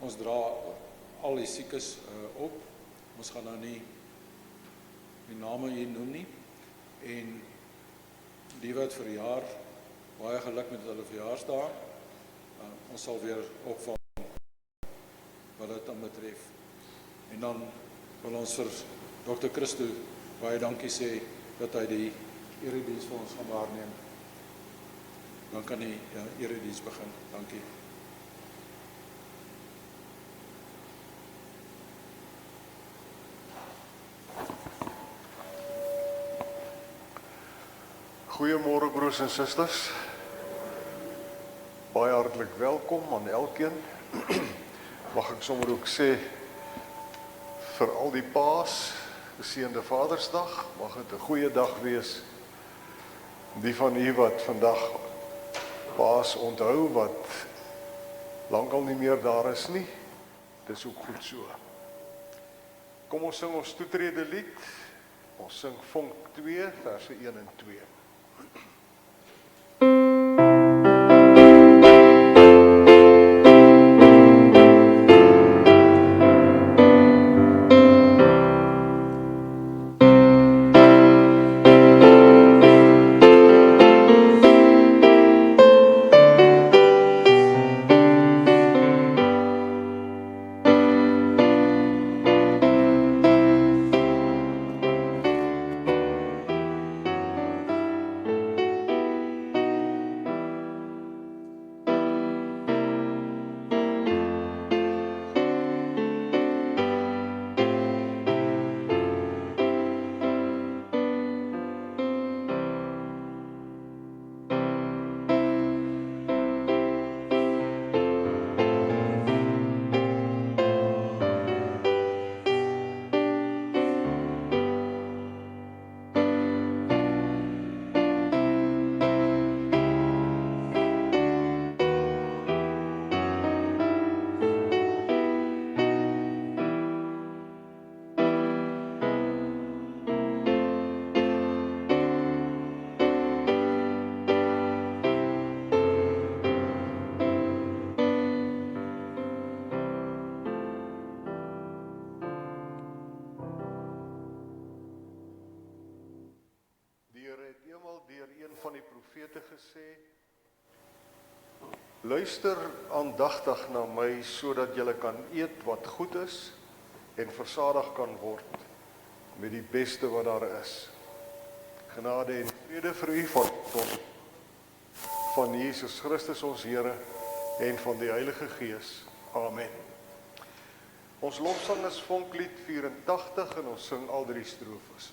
ons dra al die siekes op. Ons gaan nou nie die name hier noem nie. En die wat verjaar, baie geluk met hulle verjaarsdae. Ons sal weer opvang wat dit dan betref. En dan wil ons vir Dr. Christo baie dankie sê dat hy die erediens vir ons gaan waarneem. Dan kan die erediens begin. Dankie. Goeiemôre broers en susters. Baie hartlik welkom aan elkeen. Mag ek sommer ook sê vir al die paas, geseënde Vadersdag, mag dit 'n goeie dag wees. Die van u wat vandag paas onthou wat lankal nie meer daar is nie, dis ook goed so. Kom ons sing ons toetrede lied. Ons sing Vonk 2 verse 1 en 2. Van die profete gesê, luister aandagtig na my, sodat julle kan eet wat goed is en versadig kan word met die beste wat daar is. Genade en vrede vir u van Jesus Christus ons Here en van die Heilige Gees. Amen. Ons lofsang is Vonklied 84 en ons sing al 3 strofes.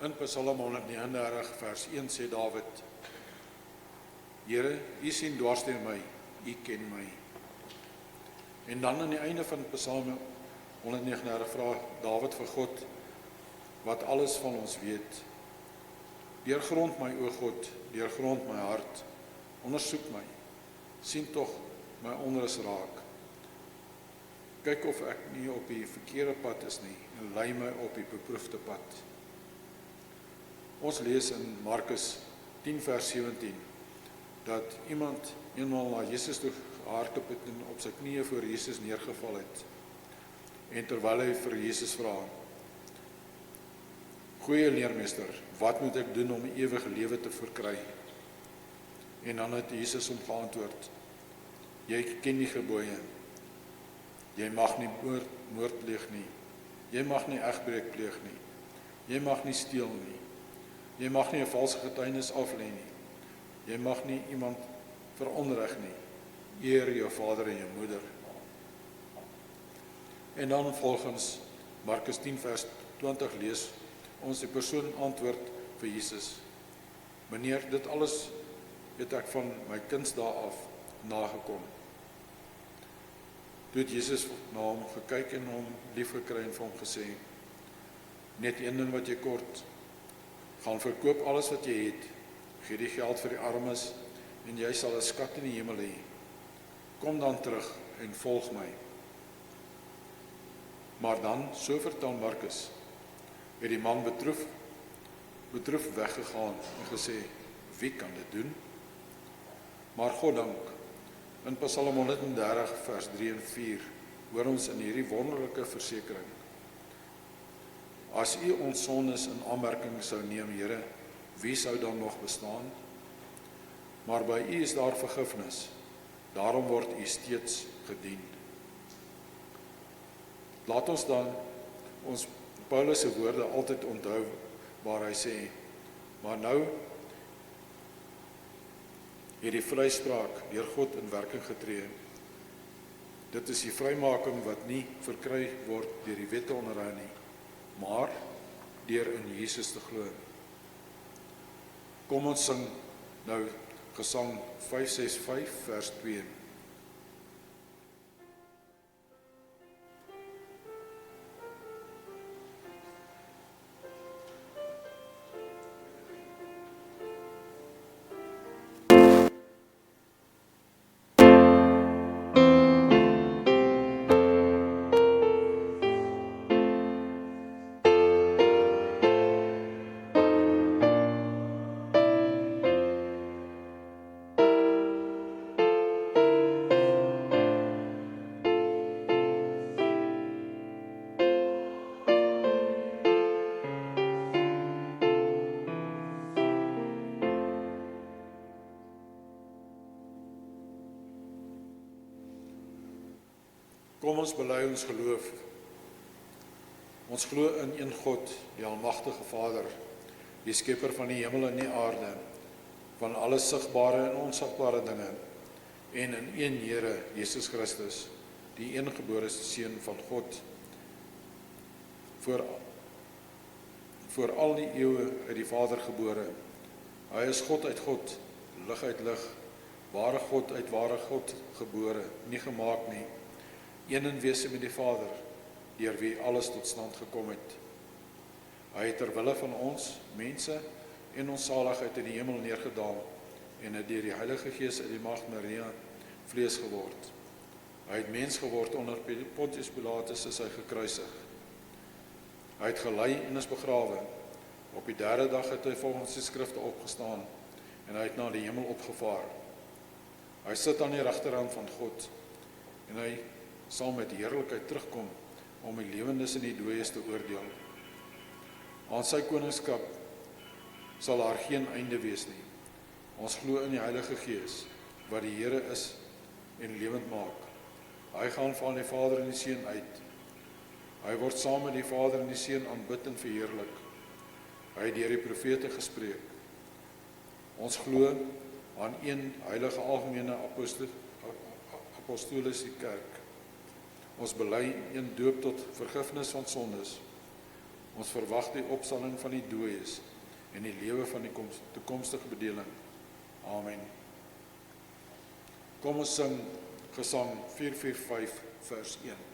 In Psalm 139 vers 1 sê Dawid: Here, U sien dwars deur my, U ken my. En dan aan die einde van Psalm 139 vra Dawid vir God, wat alles van ons weet. Deurgrond my, o God, deurgrond my hart, ondersoek my, sien tog my onrus raak. Kyk of ek nie op die verkeerde pad is nie, en lei my op die beproefde pad. Ons lees in Markus 10 vers 17, dat iemand eenmaal na Jesus toe gehardloop het en op sy knieë voor Jesus neergeval het. En terwyl hy vir Jesus vra, Goeie leermeester, wat moet ek doen om die ewige lewe te verkry? En dan het Jesus hom geantwoord, jy ken die gebooie, jy mag nie moord pleeg nie, jy mag nie egbreek pleeg nie, jy mag nie steel nie, jy mag nie 'n valse getuienis aflê nie, jy mag nie iemand veronreg nie, eer jou vader en jou moeder. En dan volgens Markus 10 vers 20 lees ons die persoon antwoord vir Jesus, Meneer, dit alles het ek van my kindsdae af nagekom. Toe het Jesus na hom gekyk en hom lief gekry en vir hom gesê, net een ding wat jy kort, gaan verkoop alles wat jy het, gee die geld vir die armes en jy sal 'n skat in die hemel hê. Kom dan terug en volg my. Maar dan, so vertel Markus, het die man bedroef weggegaan en gesê, wie kan dit doen? Maar God dank, in Psalm 130 vers 3 en 4, hoor ons in hierdie wonderlike versekering. As U ons sondes in aanmerking sou neem, Here, wie sou dan nog bestaan? Maar by U is daar vergifnis, daarom word U steeds gedien. Laat ons dan ons Paulus se woorde altyd onthou, waar hy sê, maar nou het die vryspraak deur God in werking getree. Dit is die vrymaking wat nie verkry word deur die wette onderhou nie, maar deur in Jesus te glo. Kom ons sing nou Gesang 565 vers 2. Kom ons bely ons geloof. Ons glo in een God, die almagtige Vader, die skepper van die hemel en die aarde, van alle sigbare en onsigbare dinge, en in een Here, Jesus Christus, die eniggebore Seun van God, voor al die eeue uit die Vader gebore. Hy is God uit God, lig uit lig, ware God uit ware God gebore, nie gemaak nie, een in wese met die Vader, deur wie alles tot stand gekom het. Hy het ter wille van ons, mense, en ons saligheid in die hemel neergedaal, en het deur die Heilige Gees uit die Maagd Maria vlees geword. Hy het mens geword onder Pontius Pilatus is hy gekruisig. Hy het gelei en is begrawe. Op die derde dag het hy volgens die skrifte opgestaan, en hy het na die hemel opgevaar. Hy sit aan die regterhand van God, en hy sal met heerlikheid terugkom om die lewendes en die dooies te oordeel. Aan sy koningskap sal daar geen einde wees nie. Ons glo in die Heilige Gees, wat die Here is en lewend maak. Hy gaan van die Vader en die Seun uit. Hy word saam met die Vader en die Seun aanbid en verheerlik. Hy het deur die profete gespreek. Ons glo aan een heilige algemene apostoliese kerk. Ons bely een doop tot vergifnis van sondes. Ons verwag die opstanding van die dooies en die lewe van die toekomstige bedeling. Amen. Kom ons sing Gesang 445 vers 1.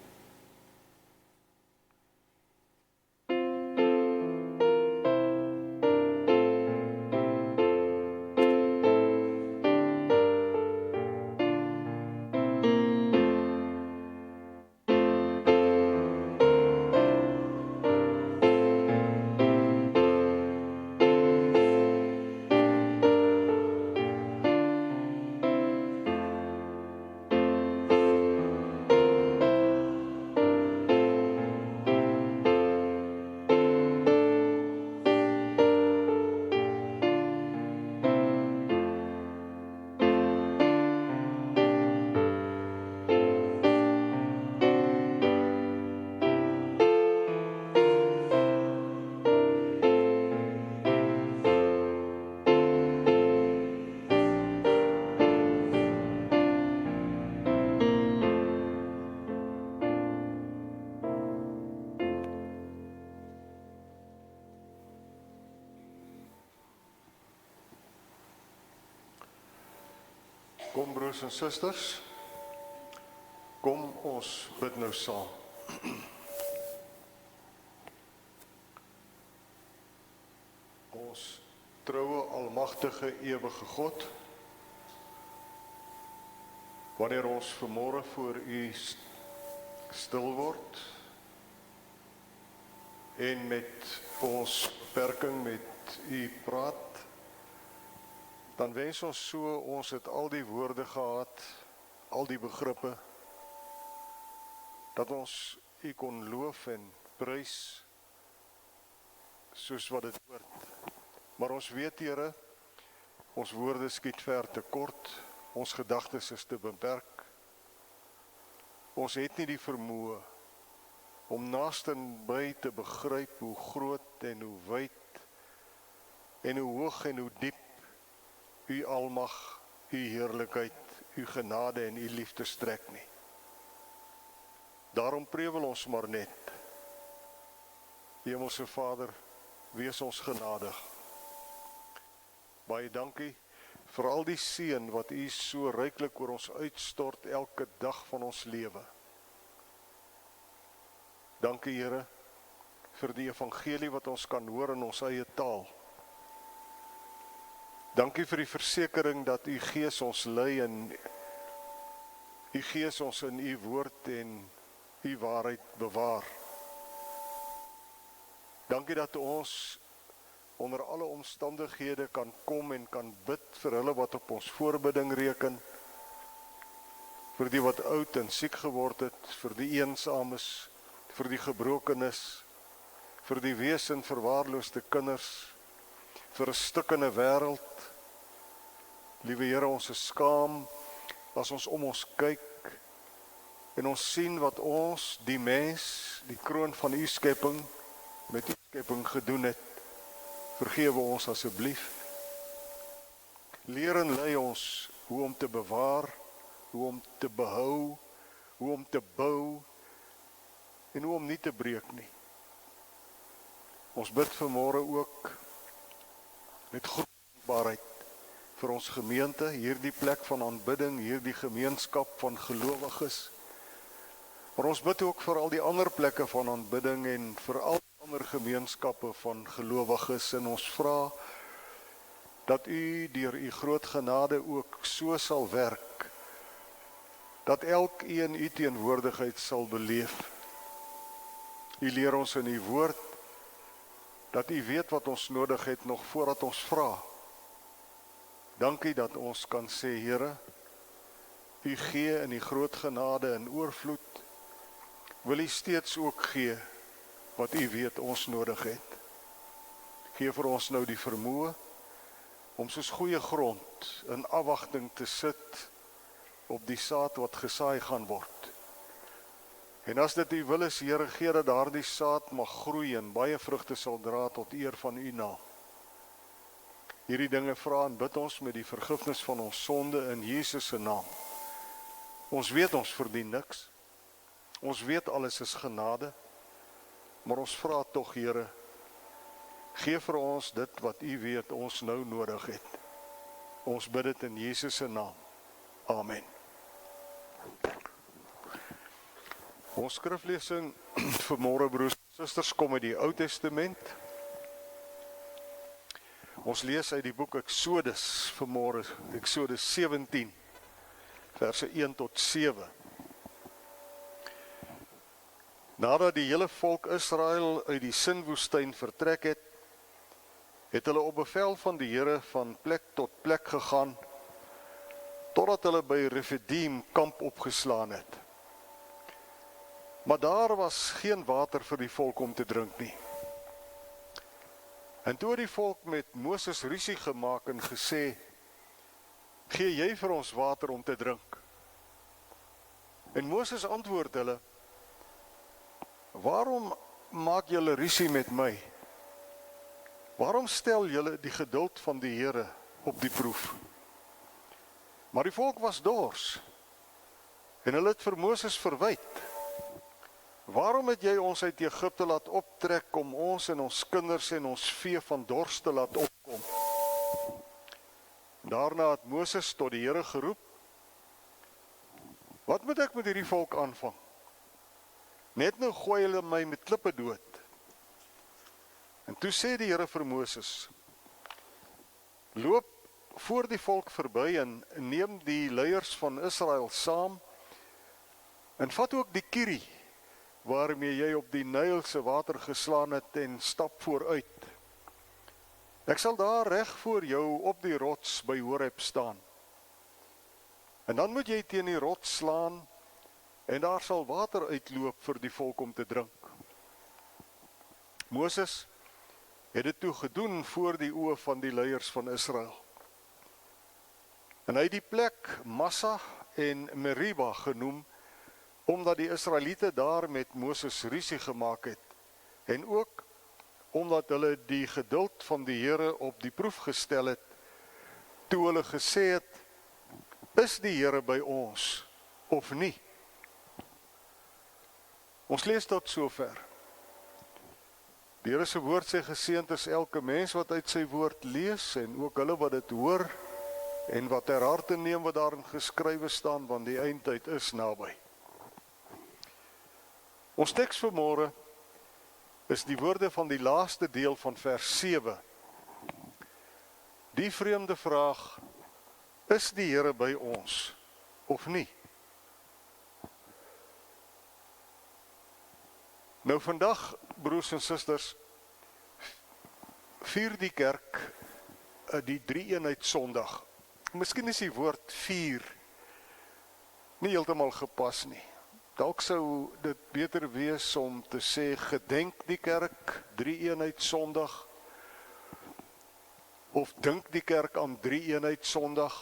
Kom broers en susters, kom ons bid nou saam. Ons troue almagtige ewige God, wanneer ons vanmôre voor U stil word en met ons beperking met U praat, dan wens ons so, ons het al die woorde gehad, al die begrippe, dat ons U kon loof en prys, soos wat dit hoort. Maar ons weet, Here, ons woorde skiet ver te kort, ons gedagtes is te beperk. Ons het nie die vermoë om naastenby te begryp hoe groot en hoe wyd en hoe hoog en hoe diep U almag, U heerlikheid, U genade en U liefde strek nie. Daarom prewel ons maar net. Hemelse Vader, wees ons genadig. Baie dankie vir al die seën wat U so ryklik oor ons uitstort elke dag van ons lewe. Dankie Here vir die evangelie wat ons kan hoor in ons eie taal. Dankie vir die versekering dat U Gees ons lei en U Gees ons in U woord en U waarheid bewaar. Dankie dat ons onder alle omstandighede kan kom en kan bid vir hulle wat op ons voorbidding reken, vir die wat oud en siek geword het, vir die eensames, vir die gebrokenes, vir die wees en verwaarloosde kinders, vir 'n stukkende wêreld. Liewe Here, ons is skaam as ons om ons kyk en ons sien wat ons, die mens, die kroon van U skepping, met U skepping gedoen het. Vergewe ons asseblief. Leer en lei ons hoe om te bewaar, hoe om te behou, hoe om te bou en hoe om nie te breek nie. Ons bid vanmôre ook met groot dankbaarheid vir ons gemeente, hierdie plek van aanbidding, hierdie gemeenskap van gelowiges. Maar ons bid ook vir al die ander plekke van aanbidding en vir al die ander gemeenskappe van gelowiges, en ons vra dat U deur U groot genade ook so sal werk, dat elkeen U teenwoordigheid sal beleef. U leer ons in U woord, dat U weet wat ons nodig het nog voordat ons vra. Dankie dat ons kan sê, Here, U gee in die groot genade en oorvloed, wil U steeds ook gee wat U weet ons nodig het. Gee vir ons nou die vermoë om soos goeie grond in afwagting te sit op die saad wat gesaai gaan word. En as dit U wil is, Here, gee dat daardie saad mag groei en baie vrugte sal dra tot eer van U naam. Hierdie dinge vra en bid ons met die vergifnis van ons sonde in Jesus se naam. Ons weet ons verdien niks. Ons weet alles is genade, maar ons vra tog, Here, gee vir ons dit wat U weet ons nou nodig het. Ons bid dit in Jesus se naam. Amen. Ons skriflesing vanmôre, broers en susters, kom uit die Ou Testament. Ons lees uit die boek Exodus vanmôre, Exodus 17, verse 1 tot 7. Nadat die hele volk Israel uit die Sinwoestyn vertrek het, het hulle op bevel van die Here van plek tot plek gegaan, totdat hulle by Refidim kamp opgeslaan het. Maar daar was geen water vir die volk om te drink nie. En toe het die volk met Moses rusie gemaak en gesê, gee jy vir ons water om te drink? En Moses antwoord hulle, waarom maak julle rusie met my? Waarom stel julle die geduld van die Here op die proef? Maar die volk was dors, en hulle het vir Moses verwyd. Waarom het jy ons uit Egipte laat optrek om ons en ons kinders en ons vee van dors te laat opkom? Daarna het Moses tot die Here geroep, wat moet ek met hierdie volk aanvang? Net nou gooi hulle my met klippe dood. En toe sê die Here vir Moses, loop voor die volk verby en neem die leiers van Israel saam en vat ook die kierie waarmee jy op die Nylse water geslaan het en stap vooruit. Ek sal daar reg voor jou op die rots by Horeb staan. En dan moet jy teen die rots slaan en daar sal water uitloop vir die volk om te drink. Moses het dit toe gedoen voor die oë van die leiers van Israel. En hy het die plek Massa en Meriba genoem, omdat die Israeliete daar met Moses rusie gemaak het, en ook omdat hulle die geduld van die Here op die proef gestel het, toe hulle gesê het, is die Here by ons, of nie? Ons lees tot sover. Die Here se woord sê geseënd is elke mens wat uit sy woord lees, en ook hulle wat dit hoor, en wat ter harte neem wat daarin geskrywe staan, want die eindtyd is naby. Ons teks vanmôre is die woorde van die laaste deel van vers 7. Die vreemde vraag, is die Here by ons, of nie? Nou vandag, broers en susters, vier die kerk die drie-eenheid Sondag. Miskien is die woord vier nie heeltemal gepas nie. Dalk sou dit beter wees om te sê, gedenk die kerk, drie-eenheid Sondag, of dink die kerk aan drie-eenheid Sondag.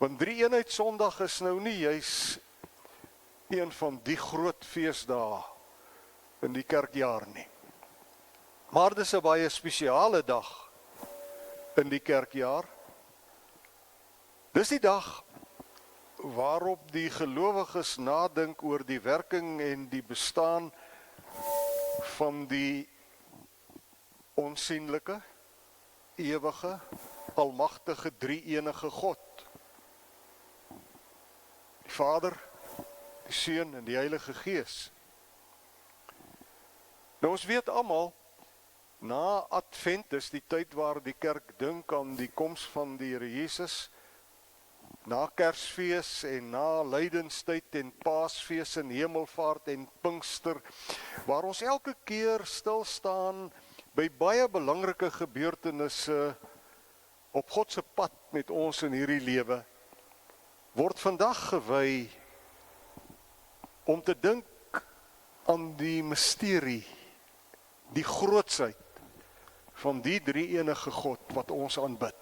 Want drie-eenheid Sondag is nou nie juis een van die groot feesdae in die kerkjaar nie. Maar dis 'n baie spesiale dag in die kerkjaar. Dis die dag waarop die gelowiges nadink oor die werking en die bestaan van die onsienlike, ewige, almagtige, drie-enige God. Die Vader, die Seun en die Heilige Gees. Nou ons weet almal, na Advent is die tyd waar die kerk dink aan die koms van die Here Jesus, na Kersfees en na Lydenstyd en Paasfees en Hemelvaart en Pinkster, waar ons elke keer stil staan by baie belangrike gebeurtenisse op God se pad met ons in hierdie lewe, word vandag gewy om te dink aan die misterie, die grootsheid van die drie-enige God wat ons aanbid.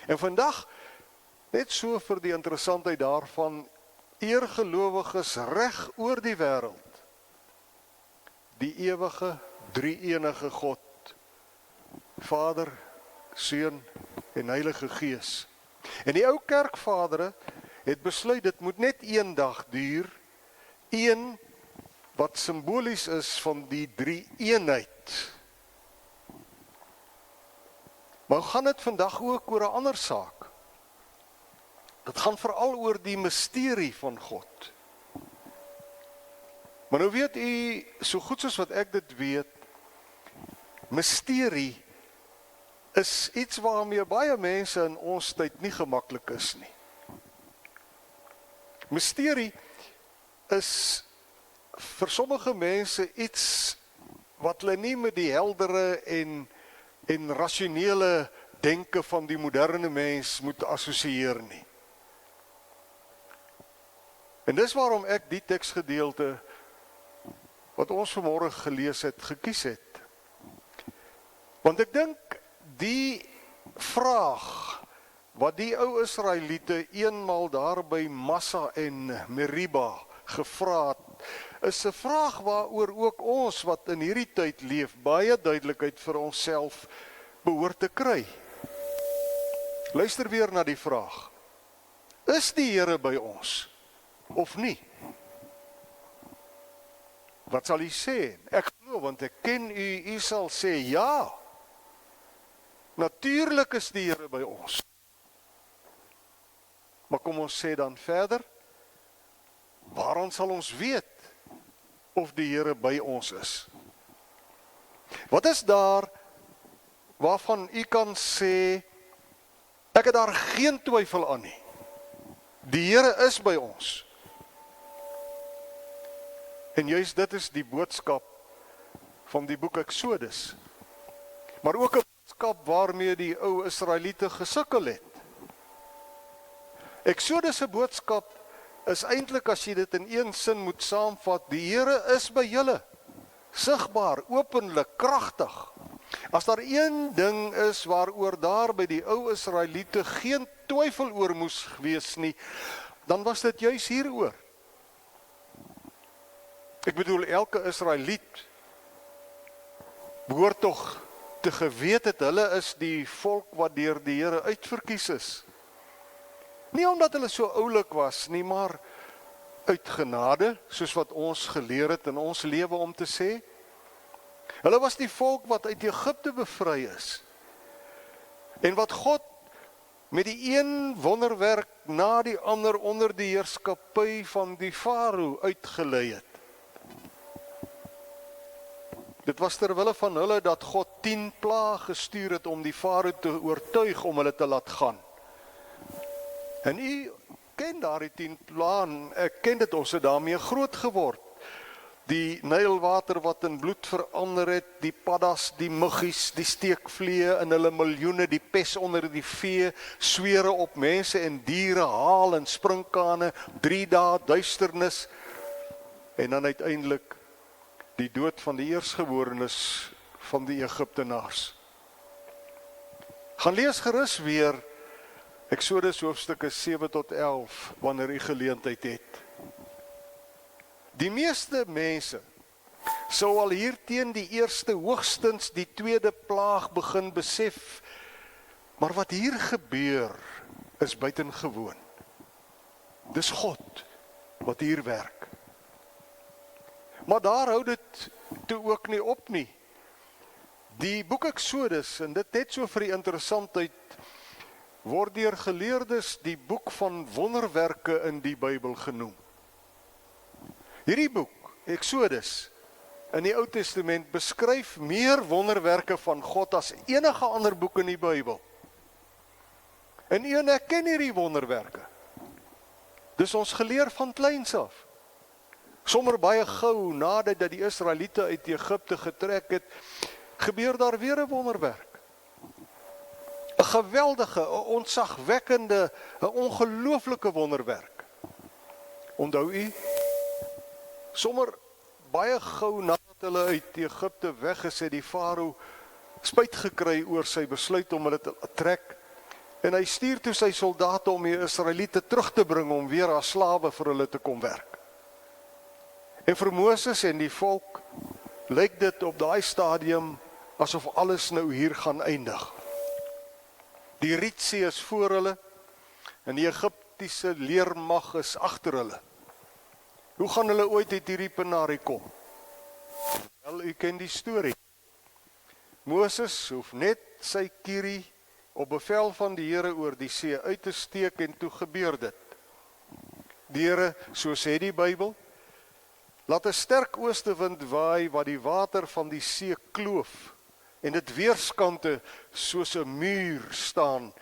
En vandag, net so vir die interessantheid daarvan, eer gelowiges reg oor die wêreld die ewige drie-enige God, Vader, Seun en Heilige Gees. En die ou kerkvadere het besluit, dit moet net een dag duur, een wat simbolies is van die drie eenheid. Maar gaan dit vandag ook oor 'n ander saak? Dit gaan veral oor die misterie van God. Maar nou weet u, so goed soos wat ek dit weet, misterie is iets waarmee baie mense in ons tyd nie gemaklik is nie. Misterie is vir sommige mense iets wat hulle nie met die heldere en rasionele denke van die moderne mens moet assosieer nie. En dis waarom ek die teksgedeelte wat ons vanmôre gelees het, gekies het. Want ek dink die vraag wat die ou Israeliete eenmaal daar by Massa en Meriba gevra het, is 'n vraag waaroor ook ons wat in hierdie tyd leef, baie duidelikheid vir onsself behoort te kry. Luister weer na die vraag. Is die Here by ons of nie? Wat sal u sê? Ek glo, want ek ken u, u sal sê ja. Natuurlik is die Here by ons. Maar kom ons sê dan verder, waaraan sal ons weet of die Here by ons is? Wat is daar waarvan u kan sê, ek het daar geen twyfel aan nie. Die Here is by ons. En juist dit is die boodskap van die boek Eksodus. Maar ook 'n boodskap waarmee die ou Israeliete gesukkel het. Eksodus se boodskap is eintlik, as jy dit in een sin moet saamvat, die Here is by julle. Sigbaar, openlik, kragtig. As daar een ding is waaroor daar by die ou Israeliete geen twyfel oor moes wees nie, dan was dit juis hieroor. Ek bedoel, elke Israeliet behoort tog te geweet het, hulle is die volk wat deur die Here uitverkies is. Nie omdat hulle so oulik was nie, maar uit genade, soos wat ons geleer het in ons lewe om te sê. Hulle was die volk wat uit Egipte bevry is. En wat God met die een wonderwerk na die ander onder die heerskappy van die Farao uitgelei het. Dit was ter wille van hulle dat God 10 plaae gestuur het om die Farao te oortuig om hulle te laat gaan. En u ken daardie 10 plaae, ek ken dit, ons het daarmee groot geword. Die Nylwater wat in bloed verander het, die paddas, die muggies, die steekvliee in hulle miljoene, die pes onder die vee, swere op mense en diere, haal en sprinkane, 3 dae duisternis, en dan uiteindelik die dood van die eersgeborenes van die Egiptenaars. Gaan lees gerus weer Eksodus hoofstukke 7 tot 11, wanneer u geleentheid het. Die meeste mense sou al hier teen die eerste, hoogstens die tweede plaag begin besef, maar wat hier gebeur is buitengewoon. Dis God wat hier werk. Maar daar hou dit toe ook nie op nie. Die boek Eksodus, en dit net so vir die interessantheid, word deur geleerdes die boek van wonderwerke in die Bybel genoem. Hierdie boek, Eksodus, in die Ou Testament beskryf meer wonderwerke van God as enige ander boek in die Bybel. En u ken hierdie wonderwerke. Dis ons geleer van kleins af. Sommer baie gou nadat dat die Israeliete uit Egipte getrek het, gebeur daar weer 'n wonderwerk. 'n geweldige, 'n ontzagwekkende, 'n ongelooflike wonderwerk. Onthou u, sommer baie gou nadat hulle uit Egipte weg is, het die Farao spyt gekry oor sy besluit om hulle te trek, en hy stuur toe sy soldate om die Israeliete terug te bring om weer as slawe vir hulle te kom werk. En vir Moses en die volk lyk dit op daai stadium asof alles nou hier gaan eindig. Die Rietsee is voor hulle en die Egiptiese leermag is agter hulle. Hoe gaan hulle ooit uit hierdie penarie kom? Wel, u ken die storie. Moses hoef net sy kierie op bevel van die Here oor die see uit te steek en toe gebeur dit. Die Here, so sê die Bybel, laat 'n sterk oostewind waai wat die water van die see kloof en dit weerskante soos 'n muur staan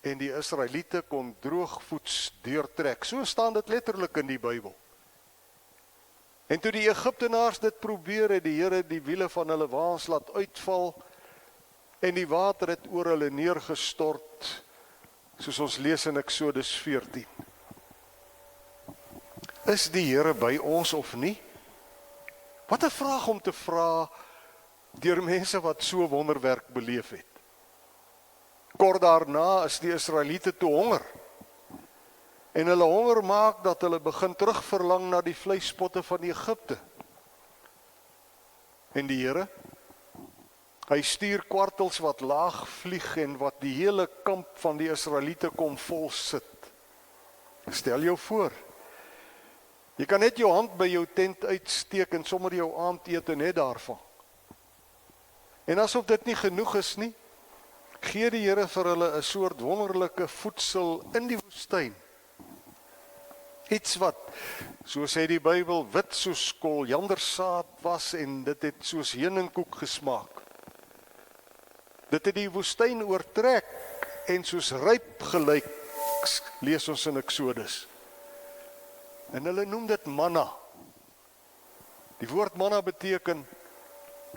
en die Israeliete kon droogvoets deurtrek. So staan dit letterlik in die Bybel. En toe die Egiptenaars dit probeer, het die Here die wiele van hulle waans laat uitval en die water het oor hulle neergestort, soos ons lees in Eksodus 14. Is die Here by ons of nie? Wat 'n vraag om te vra deur mense wat so wonderwerk beleef het. Kort daarna is die Israeliete toe honger. En hulle honger maak dat hulle begin terugverlang na die vleispotte van Egipte. En die Here, hy stuur kwartels wat laag vlieg en wat die hele kamp van die Israeliete kom vol sit. Stel jou voor, jy kan net jou hand by jou tent uitsteek en sommer jou aandete net daarvan. En asof dit nie genoeg is nie, gee die Here vir hulle 'n soort wonderlike voedsel in die woestyn. Iets wat, so sê die Bybel, wit soos koljandersaad was en dit het soos heuningkoek gesmaak. Dit het die woestyn oortrek en soos ryp gelyk, lees ons in Eksodus. En hulle noem dit manna. Die woord manna beteken,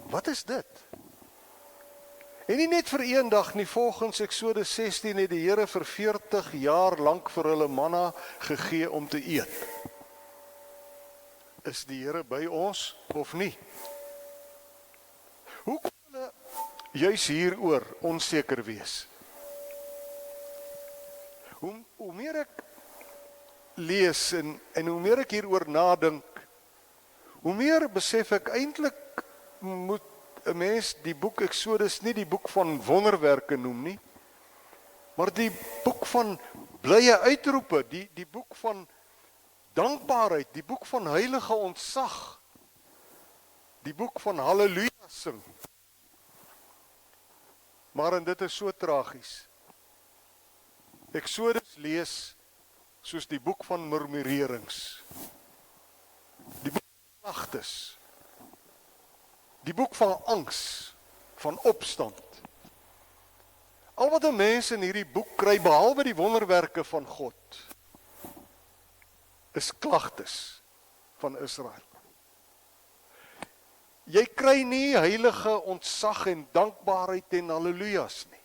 wat is dit? En nie net vir een dag nie, volgens Eksodus 16 het die Here vir 40 jaar lank vir hulle manna gegee om te eet. Is die Here by ons of nie? Hoe kan hulle juis hieroor onseker wees? Hoe meer ek lees en hoe meer ek hieroor nadink, hoe meer besef ek eintlik moet 'n mens die boek Eksodus nie die boek van wonderwerke noem nie, maar die boek van blye uitroepe, die boek van dankbaarheid, die boek van heilige ontzag, die boek van halleluja sing. Maar en dit is so tragies. Eksodus lees soos die boek van murmurerings, die boek van klagtes, die boek van angs, van opstand. Al wat 'n mens in hierdie boek kry, behalwe die wonderwerke van God, is klagtes van Israel. Jy kry nie heilige ontzag en dankbaarheid en hallelujas nie.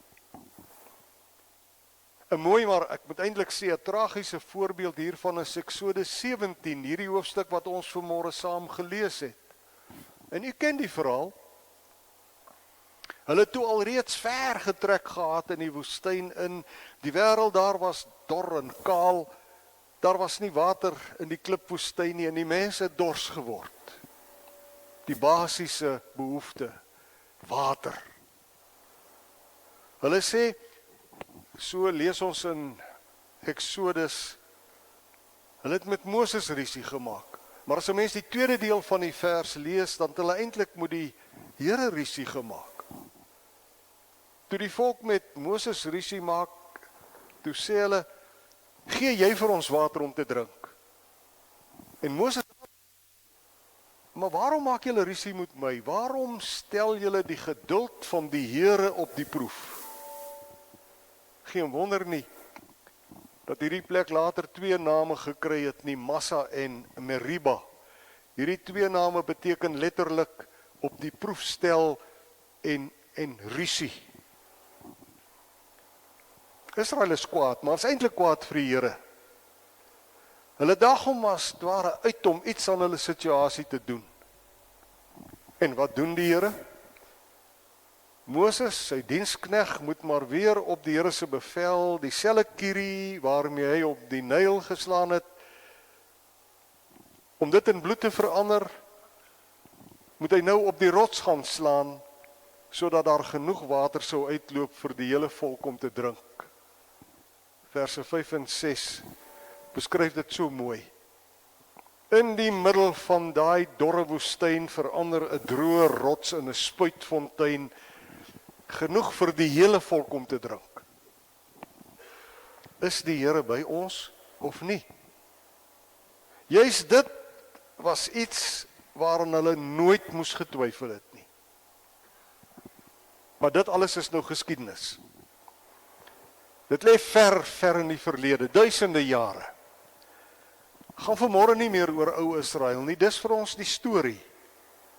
'n Mooi, maar ek moet eintlik sê 'n tragiese voorbeeld hiervan is Eksodus 17, hierdie hoofstuk wat ons vanmôre saam gelees het. En u ken die verhaal. Hulle het toe alreeds ver getrek gehad in die woestyn in. Die wêreld daar was dor en kaal. Daar was nie water in die klipwoestyn nie en die mense het dors geword. Die basiese behoefte, water. Hulle sê, so lees ons in Eksodus, hulle het met Moses rusie gemaak. Maar as 'n mens die tweede deel van die vers lees, dan het hulle eintlik met die Here rusie gemaak. Toe die volk met Moses rusie maak, toe sê hulle, gee jy vir ons water om te drink? En Moses, maar waarom maak julle rusie met my? Waarom stel julle die geduld van die Here op die proef? Geen wonder nie dat hierdie plek later twee name gekry het, nie Massa en Meriba. Hierdie twee name beteken letterlik op die proef stel en rusie. Israel is kwaad, maar is eintlik kwaad vir die Here. Hulle daag hom as ware uit om iets aan hulle situasie te doen. En wat doen die Here? Moses, sy dienskneg, moet maar weer op die Here se bevel, dieselfde kierie waarmee hy op die Nyl geslaan het, om dit in bloed te verander, moet hy nou op die rots gaan slaan, sodat daar genoeg water sou uitloop vir die hele volk om te drink. Verse 5 en 6 beskryf dit so mooi. In die middel van daai dorre woestyn verander 'n droë rots in 'n spuitfontein, genoeg vir die hele volk om te drink. Is die Here by ons of nie? Juist dit was iets waaraan hulle nooit moes getwyfel het nie. Maar dit alles is nou geskiedenis. Dit lê ver, ver in die verlede, duisende jare. Gaan vanmôre nie meer oor ou Israel nie, dis vir ons die storie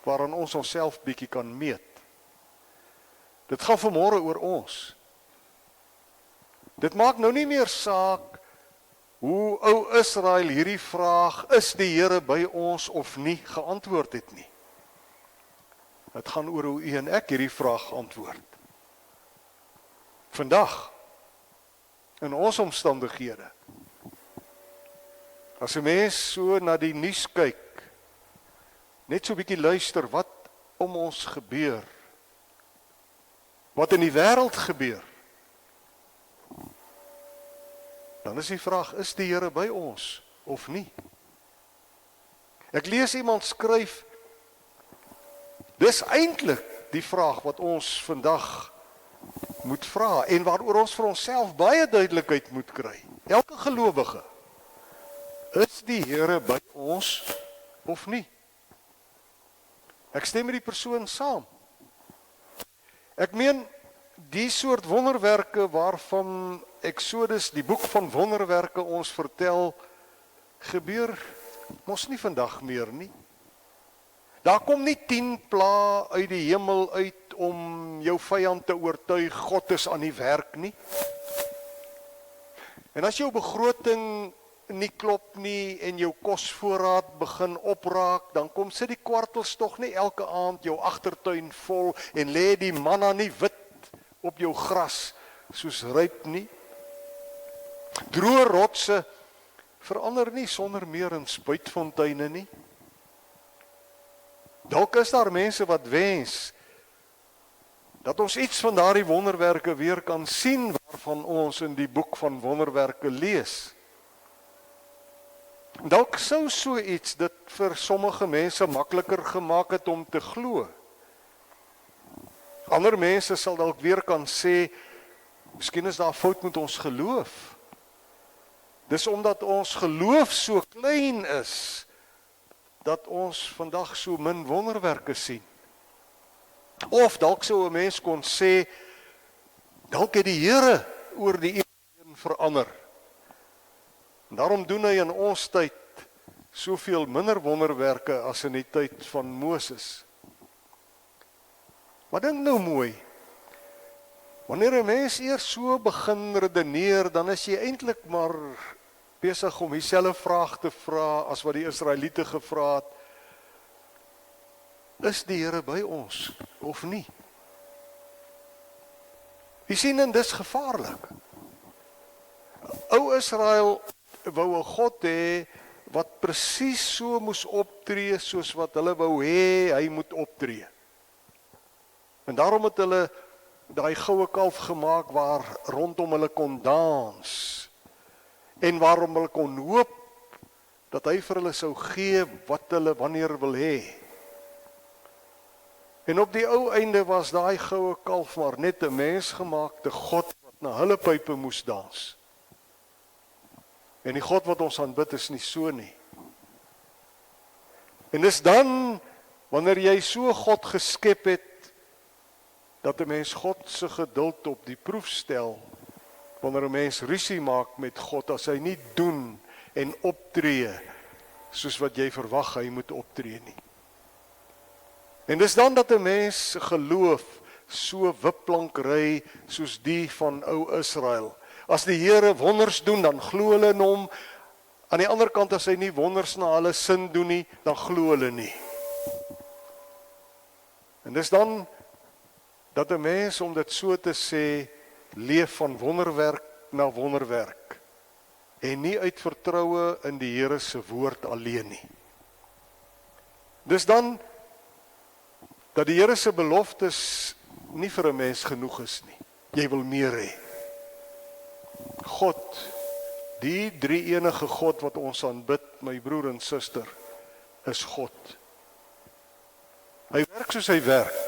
waaraan ons onsself bietjie kan meet. Dit gaan vanmôre oor ons. Dit maak nou nie meer saak hoe ou Israel hierdie vraag, is die Here by ons of nie, geantwoord het nie. Dit gaan oor hoe u en ek hierdie vraag antwoord. Vandag, in ons omstandighede, as 'n mens so na die nuus kyk, net so 'n bietjie luister wat om ons gebeur, wat in die wêreld gebeur, dan is die vraag, is die Here by ons of nie? Ek lees iemand skryf, dis eintlik die vraag wat ons vandag moet vra en waaroor ons vir onsself baie duidelikheid moet kry. Elke gelowige, is die Here by ons of nie? Ek stem met die persoon saam. Ek meen, die soort wonderwerke waarvan Exodus, die boek van wonderwerke ons vertel, gebeur mos nie vandag meer nie. Daar kom nie 10 plaae uit die hemel uit om jou vyand te oortuig, God is aan die werk nie. En as jou begroting nie klop nie en jou kosvoorraad begin opraak, dan kom sit die kwartels tog nie elke aand jou agtertuin vol en lê die manna nie wit op jou gras soos ryp nie. Droë rotse verander nie sonder meer in spuitfonteine nie. Dalk is daar mense wat wens dat ons iets van daardie wonderwerke weer kan sien waarvan ons in die boek van wonderwerke lees. Dalk sou so iets dit vir sommige mense makliker gemaak het om te glo. Ander mense sal dalk weer kan sê, miskien is daar fout met ons geloof. Dis omdat ons geloof so klein is, dat ons vandag so min wonderwerke sien. Of dalk sou 'n mens kon sê, dalk het die Here oor die eeuwen verander. En daarom doen hy in ons tyd soveel minder wonderwerke as in die tyd van Moses. Maar dink nou mooi, wanneer 'n mens eers so begin redeneer, dan is jy eintlik maar besig om dieselfde vraag te vra as wat die Israeliete gevra het. Is die Here by ons of nie? Jy sien, en dis gevaarlik. Ou Israel wou 'n God hê wat presies so moes optree soos wat hulle wou hê hy moet optree. En daarom het hulle daai goue kalf gemaak waar rondom hulle kon dans en waarom hulle kon hoop dat hy vir hulle sou gee wat hulle wanneer wil hê. En op die ou einde was daai goue kalf maar net 'n mensgemaakte God wat na hulle pype moes dans. En die God wat ons aanbid is nie so nie. En dis dan, wanneer jy so God geskep het, dat 'n mens God se geduld op die proef stel, wanneer 'n mens rusie maak met God, as hy nie doen en optree, soos wat jy verwag hy moet optree nie. En dis dan dat 'n mens geloof so wipplank ry, soos die van ou Israel. As die Here wonders doen, dan glo hulle in hom. Aan die ander kant, as hy nie wonders na hulle sin doen nie, dan glo hulle nie. En dis dan dat 'n mens, om dit so te sê, leef van wonderwerk na wonderwerk en nie uit vertroue in die Here se woord alleen nie. Dis dan dat die Here se beloftes nie vir 'n mens genoeg is nie. Jy wil meer hê. God, die drie enige God wat ons aanbid, my broer en suster, is God. Hy werk soos hy werk.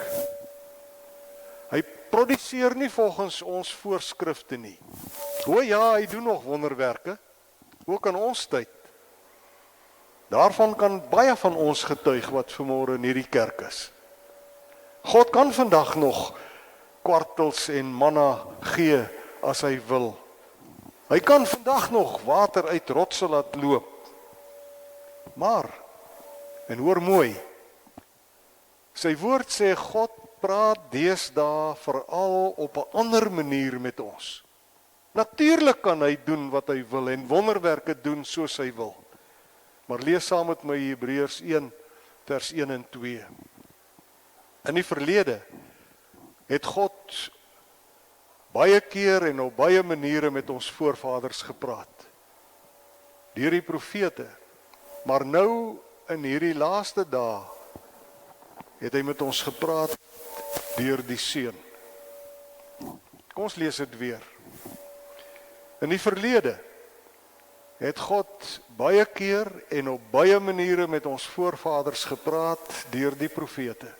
Hy produseer nie volgens ons voorskrifte nie. O ja, hy doen nog wonderwerke, ook aan ons tyd. Daarvan kan baie van ons getuig wat vanmôre in hierdie kerk is. God kan vandag nog kwartels en manna gee as hy wil. Hy kan vandag nog water uit rotse laat loop. Maar, en hoor mooi, sy woord sê God praat deesdae veral op 'n ander manier met ons. Natuurlik kan hy doen wat hy wil en wonderwerke doen soos hy wil. Maar lees saam met my Hebreërs 1 vers 1 en 2. In die verlede het God baie keer en op baie maniere met ons voorvaders gepraat. Deur die profete. Maar nou in hierdie laaste dae het hy met ons gepraat deur die Seun. Kom ons lees dit weer. In die verlede het God baie keer en op baie maniere met ons voorvaders gepraat deur die profete.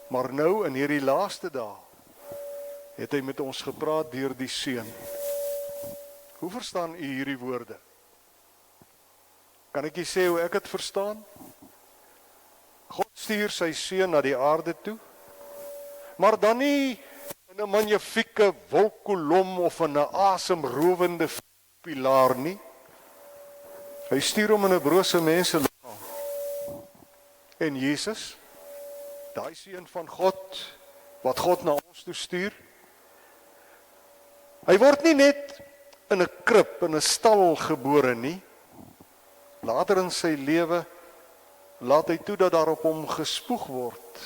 Maar nou in hierdie laaste dae het hy met ons gepraat deur die Seun. Hoe verstaan u hierdie woorde? Kan ek jy sê hoe ek het verstaan? God stuur sy Seun na die aarde toe, maar dan nie in 'n magnifieke wolkkolom of in 'n asemrowende pilaar nie. Hy stuur hom in 'n brose menseliggaam. En Jesus, daai Seun van God, wat God na ons toe stuur, hy word nie net in 'n krib, in 'n stal gebore nie. Later in sy lewe laat hy toe dat daar op hom gespoeg word,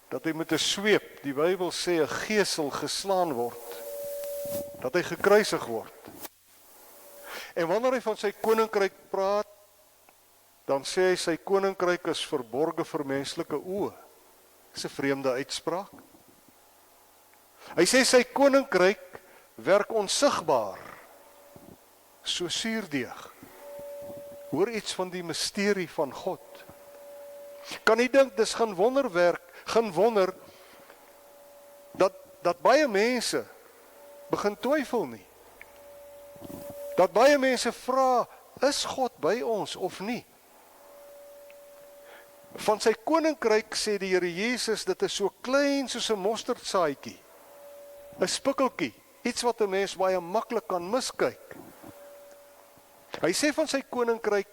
dat hy met 'n sweep, die Bybel sê 'n gesel geslaan word, dat hy gekruisig word. En wanneer hy van sy koninkryk praat, dan sê hy sy koninkryk is verborge vir menslike oë. Dis 'n vreemde uitspraak. Hy sê sy koninkryk werk onsigbaar, so suurdeeg. Hoor iets van die misterie van God. Kan jy dink, dis geen wonderwerk, geen wonder, dat baie mense begin twyfel nie. Dat baie mense vra, is God by ons of nie? Van sy koninkryk sê die Here Jesus, dit is so klein soos 'n mosterdsaadjie, 'n spikkeltjie, iets wat 'n mens baie maklik kan miskyk. Hy sê van sy koninkryk,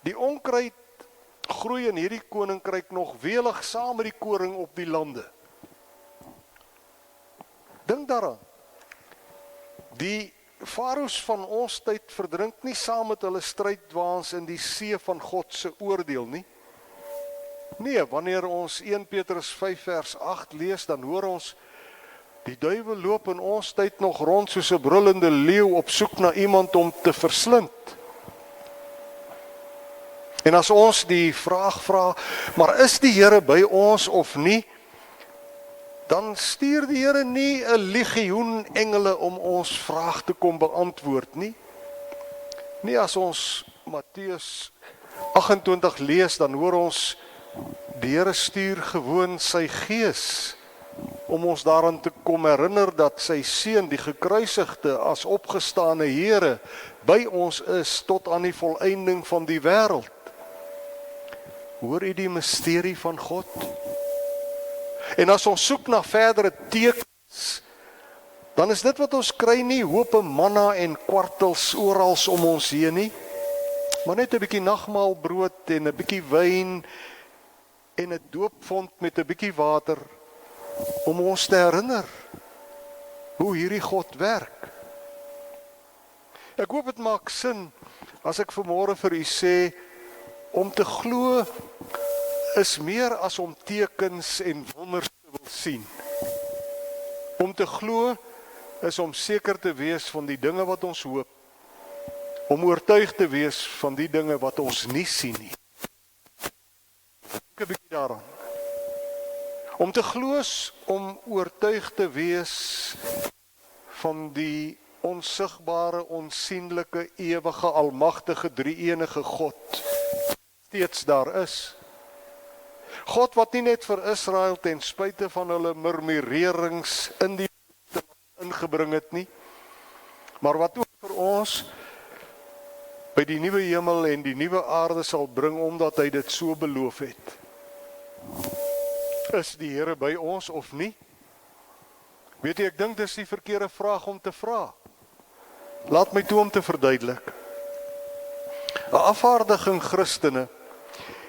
die onkruid groei in hierdie koninkryk nog welig saam met die koring op die lande. Dink daaraan. Die farao's van ons tyd verdrink nie saam met hulle strydwaans in die see van God se oordeel nie. Nee, wanneer ons 1 Petrus 5 vers 8 lees, dan hoor ons, die duiwel loop in ons tyd nog rond soos 'n brullende leeu op soek na iemand om te verslind. En as ons die vraag vra, maar is die Here by ons of nie? Dan stuur die Here nie 'n legioen engele om ons vraag te kom beantwoord nie. Nie as ons Matteus 28 lees, dan hoor ons die Here stuur gewoon sy Gees om ons daaraan te kom herinner dat sy Seun, die gekruisigde as opgestane Here, by ons is tot aan die volëinding van die wêreld. Hoor u die misterie van God? En as ons soek na verdere tekens, dan is dit wat ons kry nie hope manna en kwartels oral om ons heen nie, maar net 'n bietjie nagmaalbrood en 'n bietjie wyn en 'n doopvont met 'n bietjie water om ons te herinner hoe hierdie God werk. Ek hoop dit maak sin as ek vanmôre vir u sê, om te glo is meer as om tekens en wonders te wil sien. Om te glo is om seker te wees van die dinge wat ons hoop, om oortuig te wees van die dinge wat ons nie sien nie. Dink 'n bietjie daaraan. Om te glo is om oortuig te wees van die onsigbare, onsienlike, ewige, almagtige, drie-enige God, steeds daar is. God wat nie net vir Israel ten spyte van hulle murmurerings in die ingebring het nie, maar wat ook vir ons by die nuwe hemel en die nuwe aarde sal bring, omdat hy dit so beloof het. Is die Here by ons of nie? Weet jy, ek dink dis die verkeerde vraag om te vra. Laat my toe om te verduidelik. 'n Afvaardiging Christene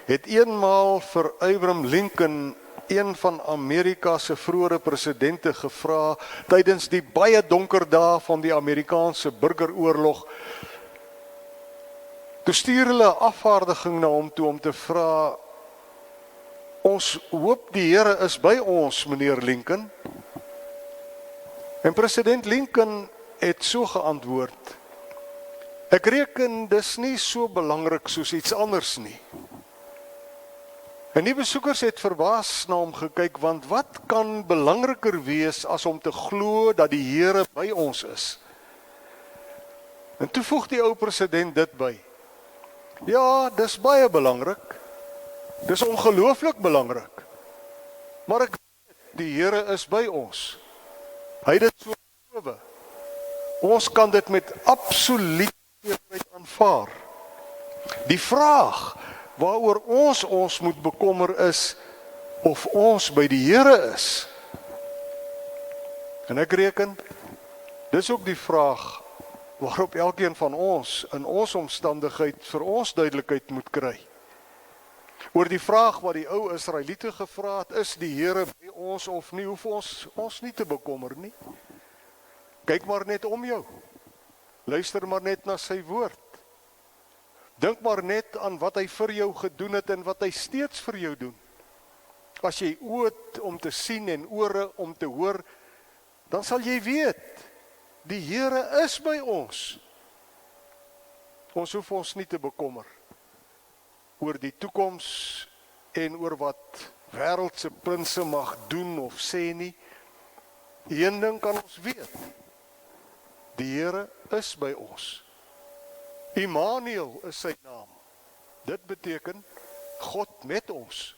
het eenmaal vir Abraham Lincoln, een van Amerika se vroeëre presidente, gevra tydens die baie donker dae van die Amerikaanse burgeroorlog. Toe stuur hulle 'n afvaardiging na hom toe om te vra, ons hoop die Here is by ons, meneer Lincoln. En president Lincoln het so geantwoord, ek reken dis nie so belangrik soos iets anders nie. En die besoekers het verbaas na hom gekyk, want wat kan belangriker wees as om te glo dat die Here by ons is? En toe voeg die ou president dit by, ja, dis baie belangrik, dis ongelooflik belangrik, maar ek weet, die Here is by ons. Hy het dit so beloof. Ons kan dit met absolute sekerheid aanvaar. Die vraag waaroor ons moet bekommer is of ons by die Here is. En ek reken, dis ook die vraag waarop elkeen van ons in ons omstandigheid vir ons duidelikheid moet kry. Oor die vraag wat die ou Israeliete gevra het, is die Here by ons of nie, hoef ons nie te bekommer nie. Kyk maar net om jou. Luister maar net na sy woord. Dink maar net aan wat hy vir jou gedoen het en wat hy steeds vir jou doen. As jy oë het om te sien en ore om te hoor, dan sal jy weet, die Here is by ons. Ons hoef ons nie te bekommer oor die toekoms en oor wat wêreldse prinse mag doen of sê nie. Een ding kan ons weet, die Here is by ons. Immanuel is sy naam. Dit beteken God met ons.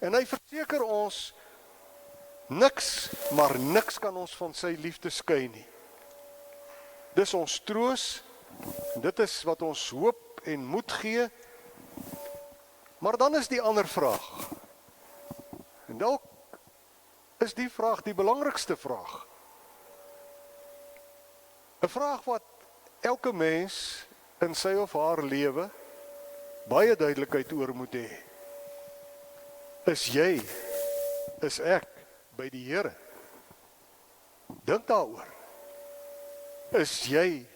En hy verseker ons, niks, maar niks kan ons van sy liefde skei nie. Dis ons troos, en dit is wat ons hoop en moed gee. Maar dan is die ander vraag. En dalk is die vraag die belangrikste vraag. 'n Vraag wat elke mens in sy of haar lewe baie duidelikheid oor moet hê. Is ek by die Here? Dink daaroor. Is jy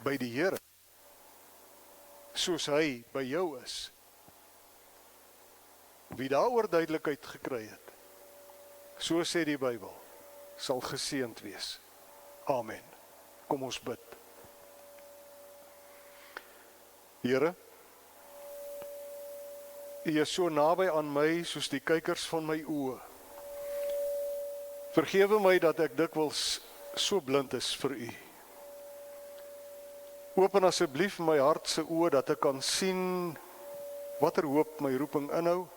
by die Here? Soos hy by jou is. Wie daaroor duidelikheid gekry het, so sê die Bybel, sal geseënd wees. Amen. Kom ons bid. Here, U is so naby aan my soos die kykers van my oë. Vergewe my dat ek dikwels so blind is vir U. Open asseblief my hart se oë dat ek kan sien watter hoop my roeping inhou,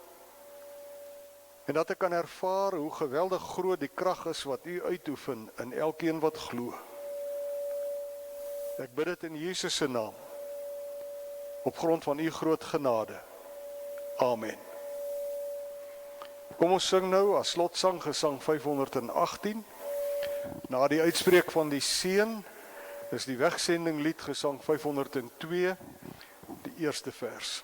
en dat ek kan ervaar hoe geweldig groot die krag is wat U uitoefen in elkeen wat glo. Ek bid dit in Jesus se naam, op grond van U groot genade. Amen. Kom ons sing nou as slotsang gesang 518. Na die uitspreek van die seën is die wegsending lied gesang 502, die eerste vers.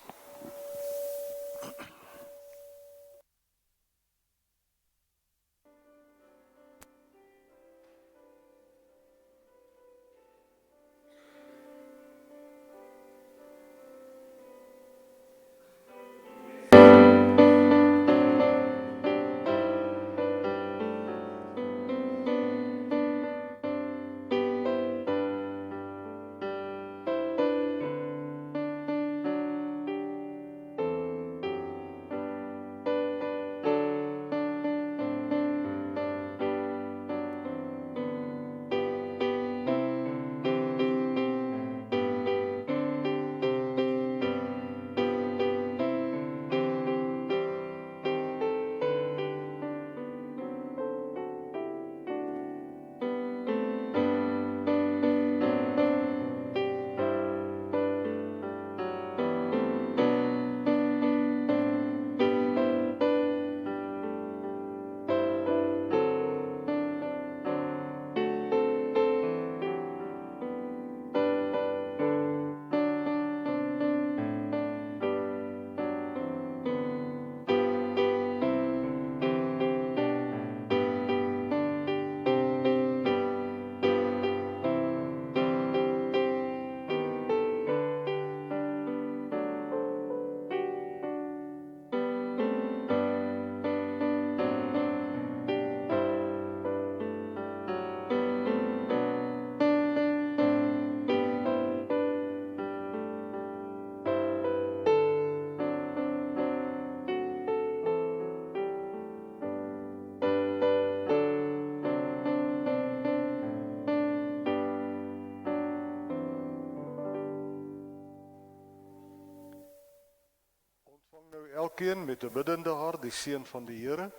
elkeen met 'n biddende hart die seën van die Here.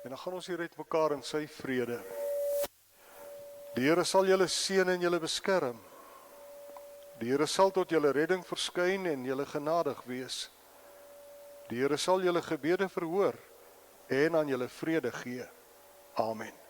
En dan gaan ons hier uit mekaar in sy vrede. Die Here sal julle seën en julle beskerm. Die Here sal tot julle redding verskyn en julle genadig wees. Die Here sal julle gebede verhoor en aan julle vrede gee. Amen.